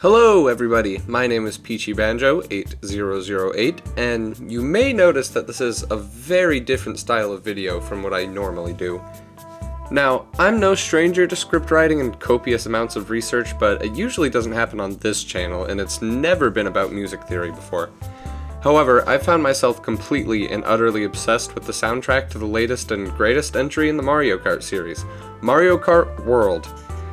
Hello everybody, my name is Peachy Banjo 8008, and you may notice that this is a very different style of video from what I normally do. Now, I'm no stranger to script writing and copious amounts of research, but it usually doesn't happen on this channel, and it's never been about music theory before. However, I found myself completely and utterly obsessed with the soundtrack to the latest and greatest entry in the Mario Kart series, Mario Kart World.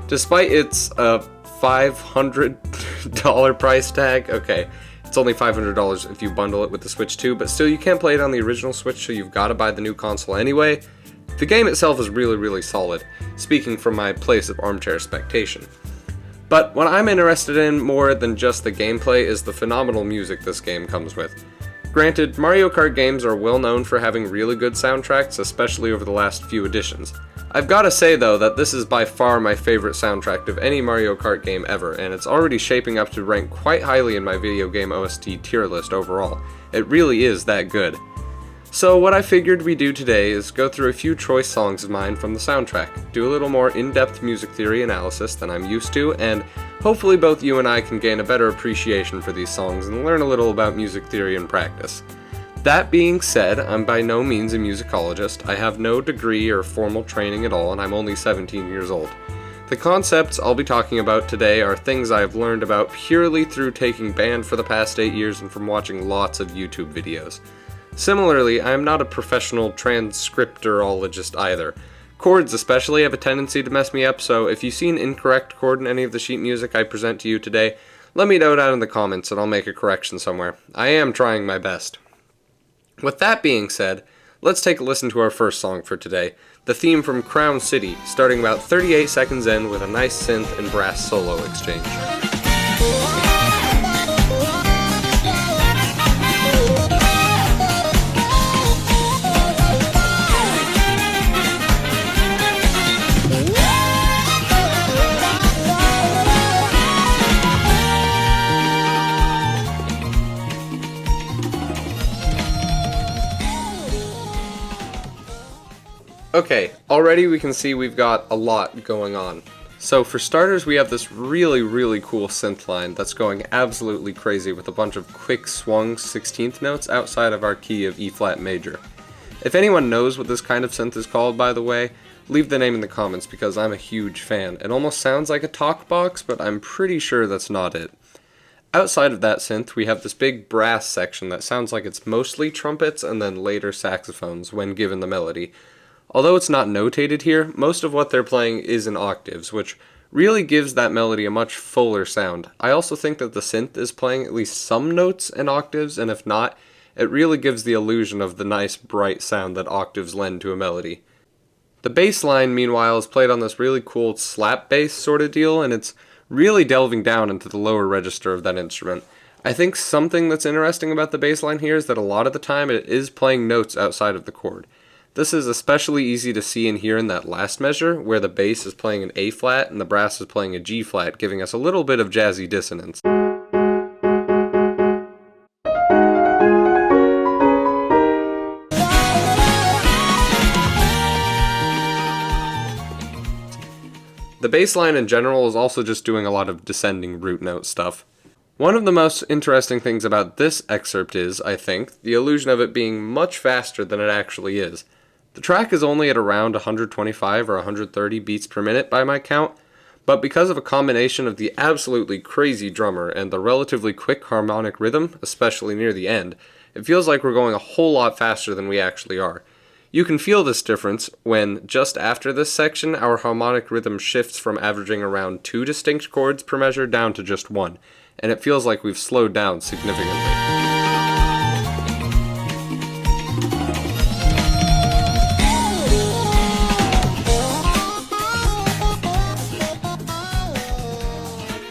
Despite its $500 price tag. Okay, it's only $500 if you bundle it with the Switch 2, but still you can't play it on the original Switch, so you've got to buy the new console anyway. The game itself is really solid, speaking from my place of armchair spectation. But what I'm interested in more than just the gameplay is the phenomenal music this game comes with. Granted, Mario Kart games are well known for having really good soundtracks, especially over the last few editions. I've gotta say though that this is by far my favorite soundtrack of any Mario Kart game ever, and it's already shaping up to rank quite highly in my video game OST tier list overall. It really is that good. So what I figured we'd do today is go through a few choice songs of mine from the soundtrack, do a little more in-depth music theory analysis than I'm used to, and hopefully both you and I can gain a better appreciation for these songs and learn a little about music theory in practice. That being said, I'm by no means a musicologist. I have no degree or formal training at all, and I'm only 17 years old. The concepts I'll be talking about today are things I've learned about purely through taking band for the past 8 years and from watching lots of YouTube videos. Similarly, I am not a professional transcriptorologist either. Chords especially have a tendency to mess me up, so if you see an incorrect chord in any of the sheet music I present to you today, let me know down in the comments and I'll make a correction somewhere. I am trying my best. With that being said, let's take a listen to our first song for today, the theme from Crown City, starting about 38 seconds in with a nice synth and brass solo exchange. Okay, already we can see we've got a lot going on. So for starters, we have this really cool synth line that's going absolutely crazy with a bunch of quick swung 16th notes outside of our key of E flat major. If anyone knows what this kind of synth is called, by the way, leave the name in the comments because I'm a huge fan. It almost sounds like a talk box, but I'm pretty sure that's not it. Outside of that synth, we have this big brass section that sounds like it's mostly trumpets and then later saxophones when given the melody. Although it's not notated here, most of what they're playing is in octaves, which really gives that melody a much fuller sound. I also think that the synth is playing at least some notes in octaves, and if not, it really gives the illusion of the nice bright sound that octaves lend to a melody. The bass line, meanwhile, is played on this really cool slap bass sort of deal, and it's really delving down into the lower register of that instrument. I think something that's interesting about the bass line here is that a lot of the time it is playing notes outside of the chord. This is especially easy to see and hear in that last measure, where the bass is playing an A flat and the brass is playing a G flat, giving us a little bit of jazzy dissonance. The bass line in general is also just doing a lot of descending root note stuff. One of the most interesting things about this excerpt is, I think, the illusion of it being much faster than it actually is. The track is only at around 125 or 130 beats per minute by my count, but because of a combination of the absolutely crazy drummer and the relatively quick harmonic rhythm, especially near the end, it feels like we're going a whole lot faster than we actually are. You can feel this difference when, just after this section, our harmonic rhythm shifts from averaging around 2 distinct chords per measure down to just 1, and it feels like we've slowed down significantly.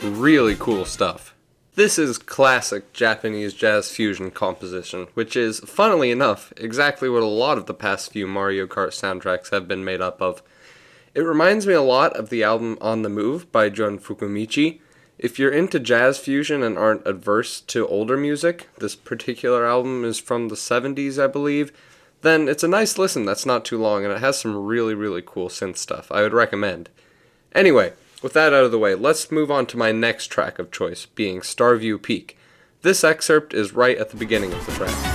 Really cool stuff. This is classic Japanese jazz fusion composition, which is, funnily enough, exactly what a lot of the past few Mario Kart soundtracks have been made up of. It reminds me a lot of the album On the Move by Jun Fukumichi. If you're into jazz fusion and aren't adverse to older music, this particular album is from the 70s, I believe, then it's a nice listen that's not too long and it has some really cool synth stuff I would recommend. Anyway, With that out of the way, let's move on to my next track of choice, being Starview Peak. This excerpt is right at the beginning of the track.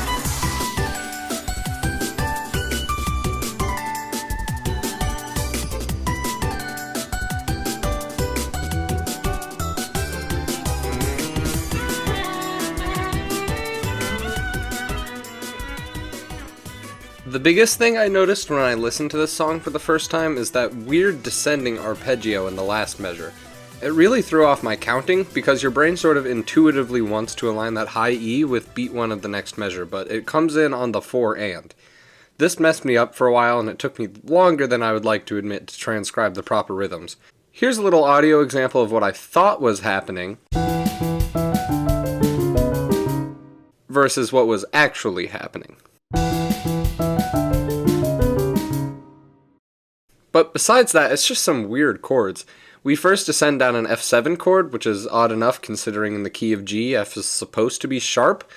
The biggest thing I noticed when I listened to this song for the first time is that weird descending arpeggio in the last measure. It really threw off my counting, because your brain sort of intuitively wants to align that high E with beat 1 of the next measure, but it comes in on the 4 and. This messed me up for a while, and it took me longer than I would like to admit to transcribe the proper rhythms. Here's a little audio example of what I thought was happening versus what was actually happening. But besides that, it's just some weird chords. We first descend down an F7 chord, which is odd enough considering in the key of G, F is supposed to be sharp,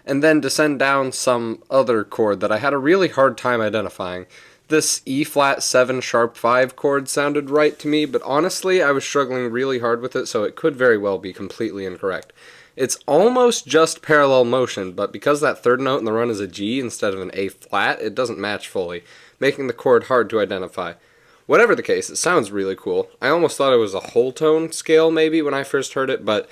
and then descend down some other chord that I had a really hard time identifying. This E flat 7 sharp 5 chord sounded right to me, but honestly I was struggling really hard with it, so it could very well be completely incorrect. It's almost just parallel motion, but because that third note in the run is a G instead of an A flat, it doesn't match fully, making the chord hard to identify. Whatever the case, it sounds really cool. I almost thought it was a whole tone scale maybe when I first heard it, but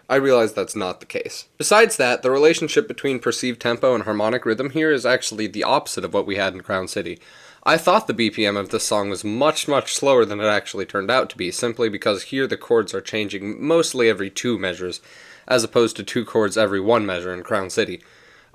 I realized that's not the case. Besides that, the relationship between perceived tempo and harmonic rhythm here is actually the opposite of what we had in Crown City. I thought the BPM of this song was much slower than it actually turned out to be, simply because here the chords are changing mostly every 2 measures, as opposed to 2 chords every 1 measure in Crown City.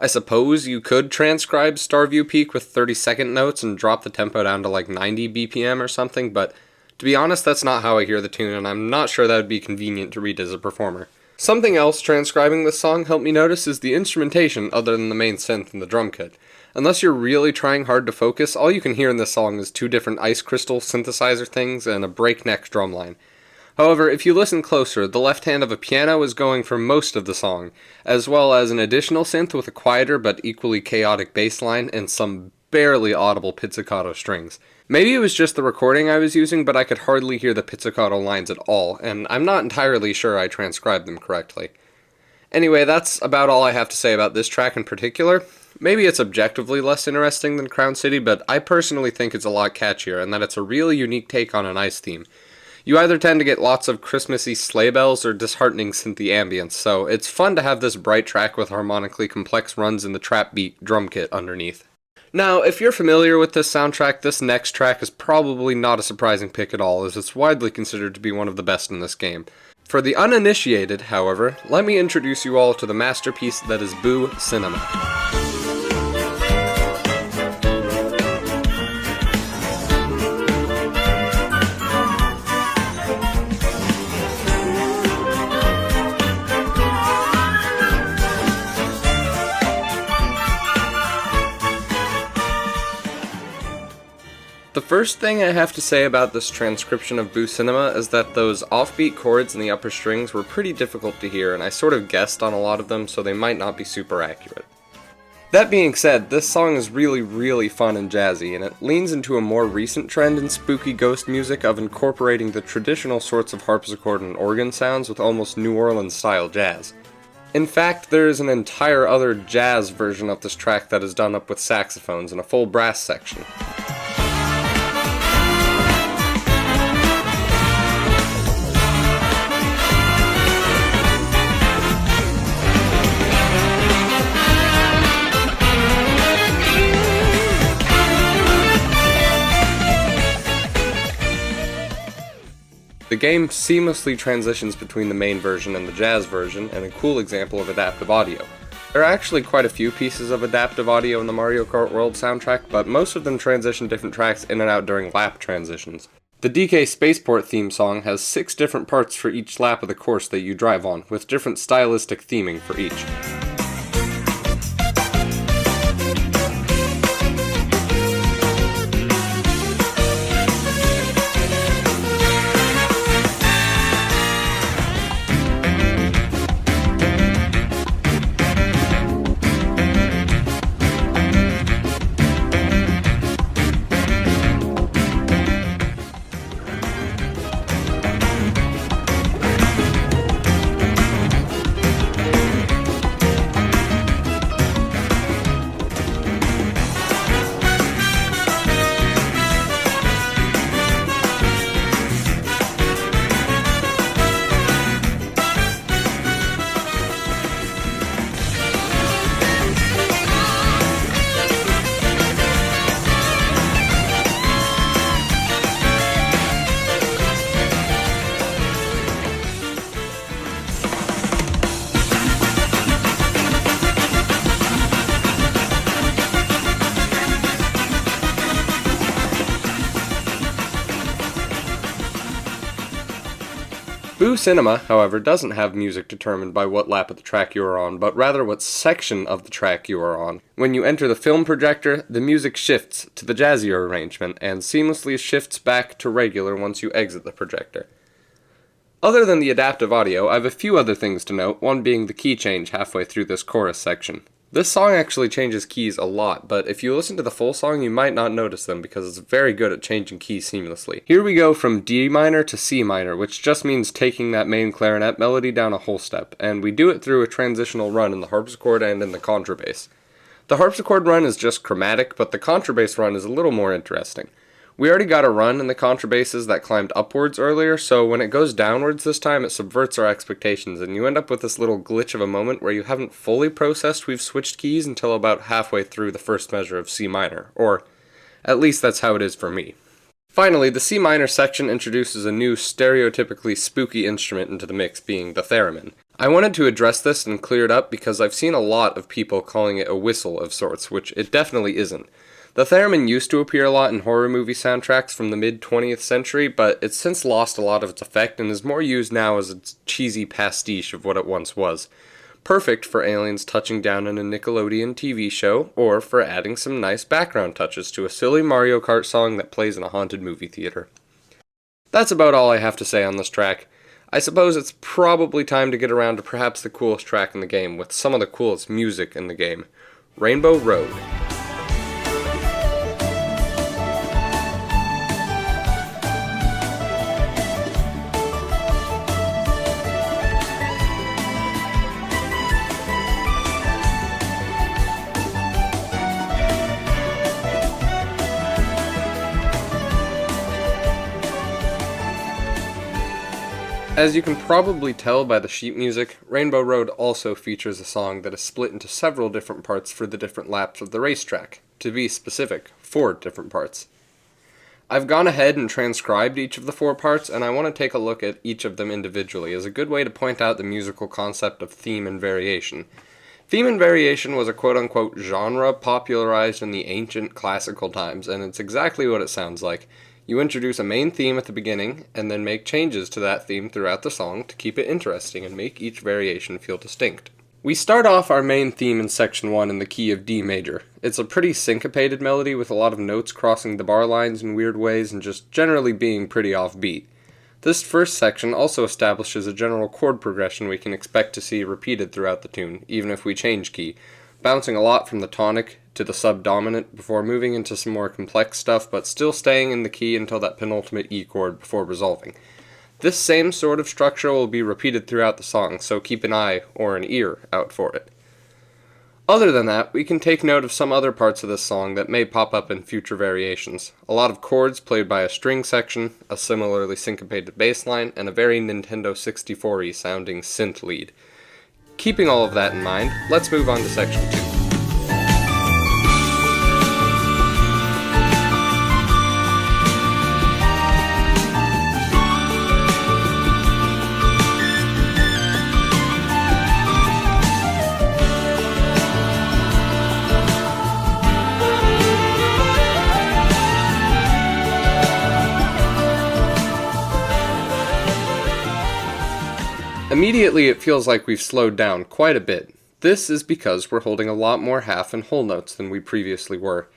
I suppose you could transcribe Starview Peak with 30-second notes and drop the tempo down to like 90 BPM or something, but to be honest, that's not how I hear the tune, and I'm not sure that would be convenient to read as a performer. Something else transcribing this song helped me notice is the instrumentation other than the main synth and the drum kit. Unless you're really trying hard to focus, all you can hear in this song is 2 different ice crystal synthesizer things and a breakneck drum line. However, if you listen closer, the left hand of a piano is going for most of the song, as well as an additional synth with a quieter but equally chaotic bass line and some barely audible pizzicato strings. Maybe it was just the recording I was using, but I could hardly hear the pizzicato lines at all, and I'm not entirely sure I transcribed them correctly. Anyway, that's about all I have to say about this track in particular. Maybe it's objectively less interesting than Crown City, but I personally think it's a lot catchier, and that it's a really unique take on an ice theme. You either tend to get lots of Christmassy sleigh bells or disheartening synthy ambience, so it's fun to have this bright track with harmonically complex runs in the trap beat drum kit underneath. Now, if you're familiar with this soundtrack, this next track is probably not a surprising pick at all, as it's widely considered to be one of the best in this game. For the uninitiated, however, let me introduce you all to the masterpiece that is Boo Cinema. The first thing I have to say about this transcription of Boo Cinema is that those offbeat chords in the upper strings were pretty difficult to hear, and I sort of guessed on a lot of them, so they might not be super accurate. That being said, this song is really fun and jazzy, and it leans into a more recent trend in spooky ghost music of incorporating the traditional sorts of harpsichord and organ sounds with almost New Orleans-style jazz. In fact, there is an entire other jazz version of this track that is done up with saxophones and a full brass section. The game seamlessly transitions between the main version and the jazz version, and a cool example of adaptive audio. There are actually quite a few pieces of adaptive audio in the Mario Kart World soundtrack, but most of them transition different tracks in and out during lap transitions. The DK Spaceport theme song has 6 different parts for each lap of the course that you drive on, with different stylistic theming for each. Blue Cinema, however, doesn't have music determined by what lap of the track you are on, but rather what section of the track you are on. When you enter the film projector, the music shifts to the jazzier arrangement, and seamlessly shifts back to regular once you exit the projector. Other than the adaptive audio, I have a few other things to note, one being the key change halfway through this chorus section. This song actually changes keys a lot, but if you listen to the full song, you might not notice them because it's very good at changing keys seamlessly. Here we go from D minor to C minor, which just means taking that main clarinet melody down a whole step, and we do it through a transitional run in the harpsichord and in the contrabass. The harpsichord run is just chromatic, but the contrabass run is a little more interesting. We already got a run in the contrabasses that climbed upwards earlier, so when it goes downwards this time, it subverts our expectations, and you end up with this little glitch of a moment where you haven't fully processed we've switched keys until about halfway through the first measure of C minor, or at least that's how it is for me. Finally, the C minor section introduces a new stereotypically spooky instrument into the mix, being the theremin. I wanted to address this and clear it up because I've seen a lot of people calling it a whistle of sorts, which it definitely isn't. The theremin used to appear a lot in horror movie soundtracks from the mid-20th century, but it's since lost a lot of its effect and is more used now as a cheesy pastiche of what it once was. Perfect for aliens touching down in a Nickelodeon TV show, or for adding some nice background touches to a silly Mario Kart song that plays in a haunted movie theater. That's about all I have to say on this track. I suppose it's probably time to get around to perhaps the coolest track in the game, with some of the coolest music in the game. Rainbow Road. As you can probably tell by the sheet music, Rainbow Road also features a song that is split into several different parts for the different laps of the racetrack. To be specific, 4 different parts. I've gone ahead and transcribed each of the 4 parts, and I want to take a look at each of them individually as a good way to point out the musical concept of theme and variation. Theme and variation was a quote-unquote genre popularized in the ancient classical times, and it's exactly what it sounds like. You introduce a main theme at the beginning, and then make changes to that theme throughout the song to keep it interesting and make each variation feel distinct. We start off our main theme in section 1 in the key of D major. It's a pretty syncopated melody with a lot of notes crossing the bar lines in weird ways and just generally being pretty offbeat. This first section also establishes a general chord progression we can expect to see repeated throughout the tune, even if we change key, bouncing a lot from the tonic to the subdominant before moving into some more complex stuff, but still staying in the key until that penultimate E chord before resolving. This same sort of structure will be repeated throughout the song, so keep an eye or an ear out for it. Other than that, we can take note of some other parts of this song that may pop up in future variations. A lot of chords played by a string section, a similarly syncopated bass line, and a very Nintendo 64-y sounding synth lead. Keeping all of that in mind, let's move on to section 2. Immediately it feels like we've slowed down quite a bit. This is because we're holding a lot more half and whole notes than we previously were.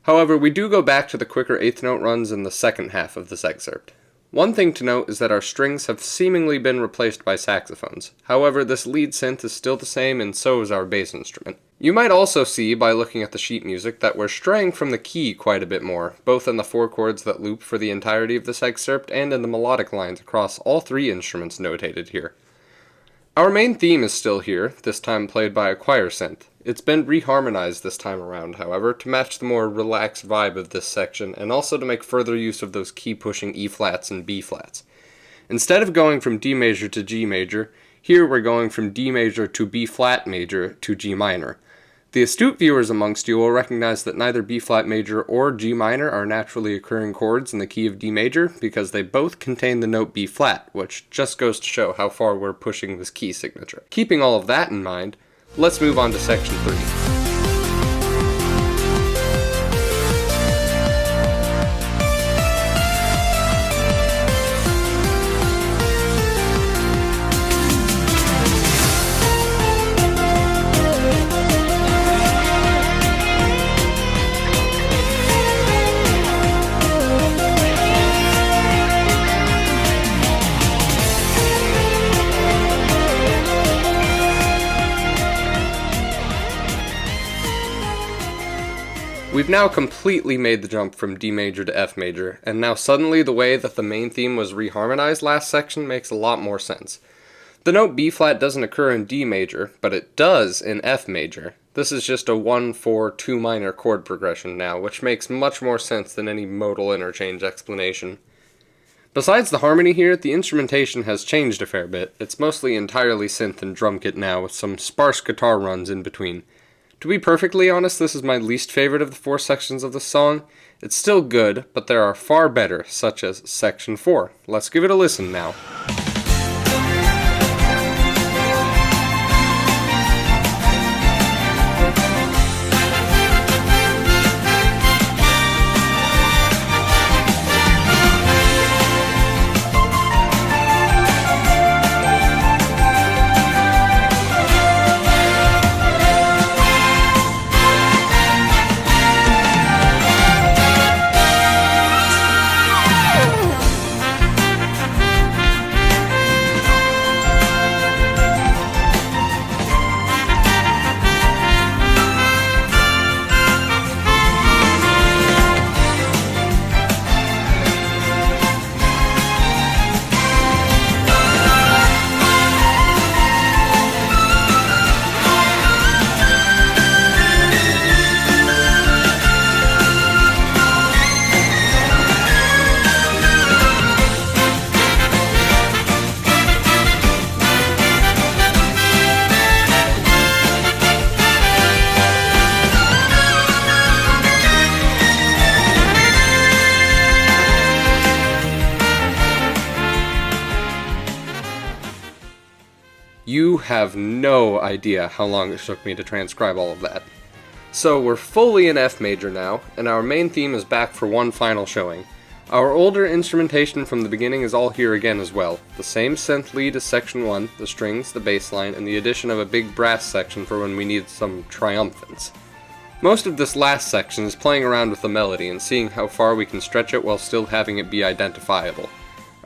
However, we do go back to the quicker eighth note runs in the second half of this excerpt. One thing to note is that our strings have seemingly been replaced by saxophones. However, this lead synth is still the same, and so is our bass instrument. You might also see by looking at the sheet music that we're straying from the key quite a bit more, both in the 4 chords that loop for the entirety of this excerpt and in the melodic lines across all 3 instruments notated here. Our main theme is still here, this time played by a choir synth. It's been reharmonized this time around, however, to match the more relaxed vibe of this section, and also to make further use of those key-pushing E-flats and B-flats. Instead of going from D major to G major, here we're going from D major to B-flat major to G minor. The astute viewers amongst you will recognize that neither B-flat major or G minor are naturally occurring chords in the key of D major, because they both contain the note B-flat, which just goes to show how far we're pushing this key signature. Keeping all of that in mind, let's move on to section 3. We've now completely made the jump from D major to F major, and now suddenly the way that the main theme was reharmonized last section makes a lot more sense. The note B flat doesn't occur in D major, but it does in F major. This is just a 1-4-2 minor chord progression now, which makes much more sense than any modal interchange explanation. Besides the harmony here, the instrumentation has changed a fair bit. It's mostly entirely synth and drum kit now, with some sparse guitar runs in between. To be perfectly honest, this is my least favorite of the 4 sections of the song. It's still good, but there are far better, such as Section 4. Let's give it a listen now. You have no idea how long it took me to transcribe all of that. So we're fully in F major now, and our main theme is back for one final showing. Our older instrumentation from the beginning is all here again as well. The same synth lead as section 1, the strings, the bass line, and the addition of a big brass section for when we need some triumphance. Most of this last section is playing around with the melody and seeing how far we can stretch it while still having it be identifiable.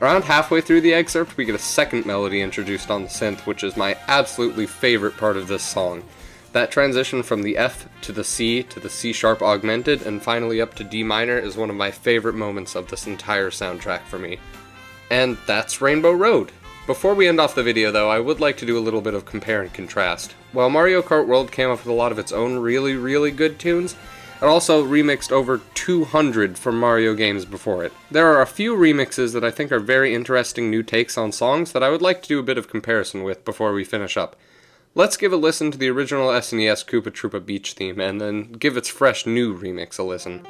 Around halfway through the excerpt, we get a second melody introduced on the synth, which is my absolutely favorite part of this song. That transition from the F to the C sharp augmented, and finally up to D minor is one of my favorite moments of this entire soundtrack for me. And that's Rainbow Road. Before we end off the video though, I would like to do a little bit of compare and contrast. While Mario Kart World came up with a lot of its own really good tunes, it also remixed over 200 from Mario games before it. There are a few remixes that I think are very interesting new takes on songs that I would like to do a bit of comparison with before we finish up. Let's give a listen to the original SNES Koopa Troopa Beach theme, and then give its fresh new remix a listen.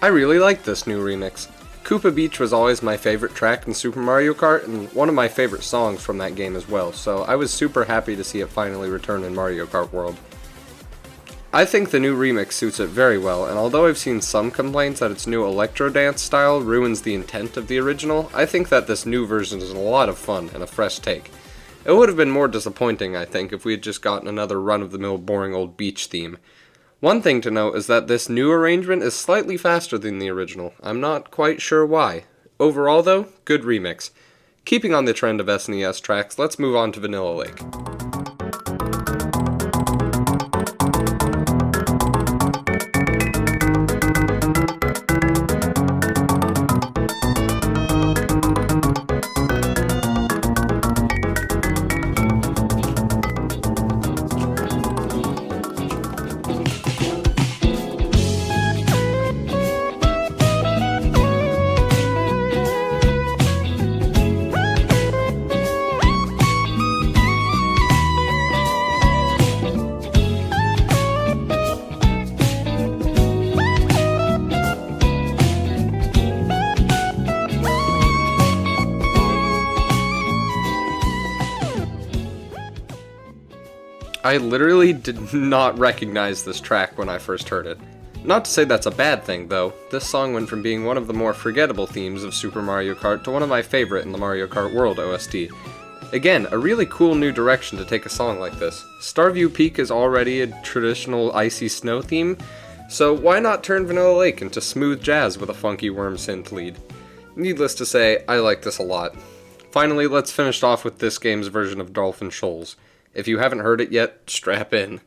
I really like this new remix. Koopa Beach was always my favorite track in Super Mario Kart, and one of my favorite songs from that game as well, so I was super happy to see it finally return in Mario Kart World. I think the new remix suits it very well, and although I've seen some complaints that its new electro dance style ruins the intent of the original, I think that this new version is a lot of fun and a fresh take. It would have been more disappointing, I think, if we had just gotten another run-of-the-mill boring old beach theme. One thing to note is that this new arrangement is slightly faster than the original. I'm not quite sure why. Overall though, good remix. Keeping on the trend of SNES tracks, let's move on to Vanilla Lake. I literally did not recognize this track when I first heard it. Not to say that's a bad thing, though. This song went from being one of the more forgettable themes of Super Mario Kart to one of my favorite in the Mario Kart World OST. Again, a really cool new direction to take a song like this. Starview Peak is already a traditional icy snow theme, so why not turn Vanilla Lake into smooth jazz with a funky worm synth lead? Needless to say, I like this a lot. Finally, let's finish off with this game's version of Dolphin Shoals. If you haven't heard it yet, strap in.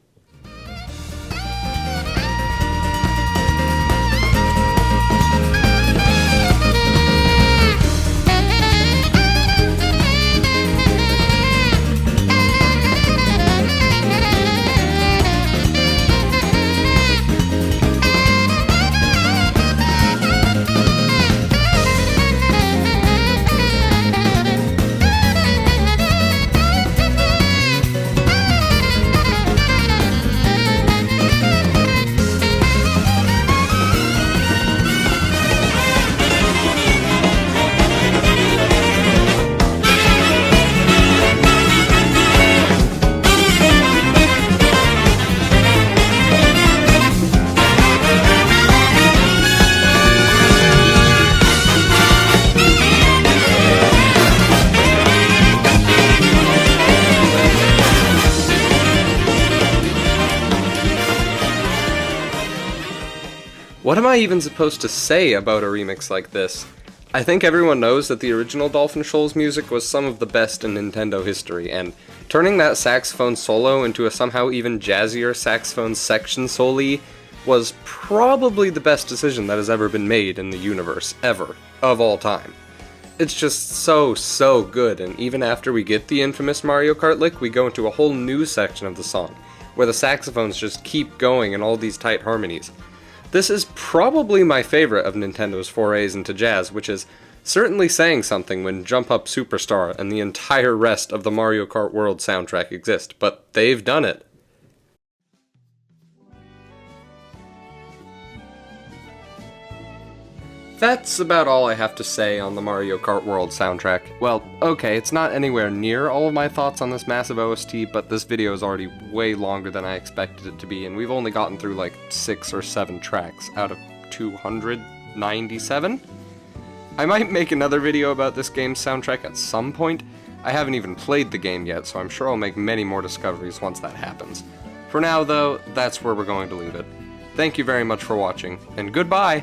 What am I even supposed to say about a remix like this? I think everyone knows that the original Dolphin Shoals music was some of the best in Nintendo history, and turning that saxophone solo into a somehow even jazzier saxophone section soli was probably the best decision that has ever been made in the universe, ever, of all time. It's just so good, and even after we get the infamous Mario Kart lick, we go into a whole new section of the song, where the saxophones just keep going in all these tight harmonies. This is probably my favorite of Nintendo's forays into jazz, which is certainly saying something when Jump Up Superstar and the entire rest of the Mario Kart World soundtrack exist, but they've done it. That's about all I have to say on the Mario Kart World soundtrack. Well, okay, it's not anywhere near all of my thoughts on this massive OST, but this video is already way longer than I expected it to be, and we've only gotten through like 6 or 7 tracks out of 297? I might make another video about this game's soundtrack at some point. I haven't even played the game yet, so I'm sure I'll make many more discoveries once that happens. For now, though, that's where we're going to leave it. Thank you very much for watching, and goodbye!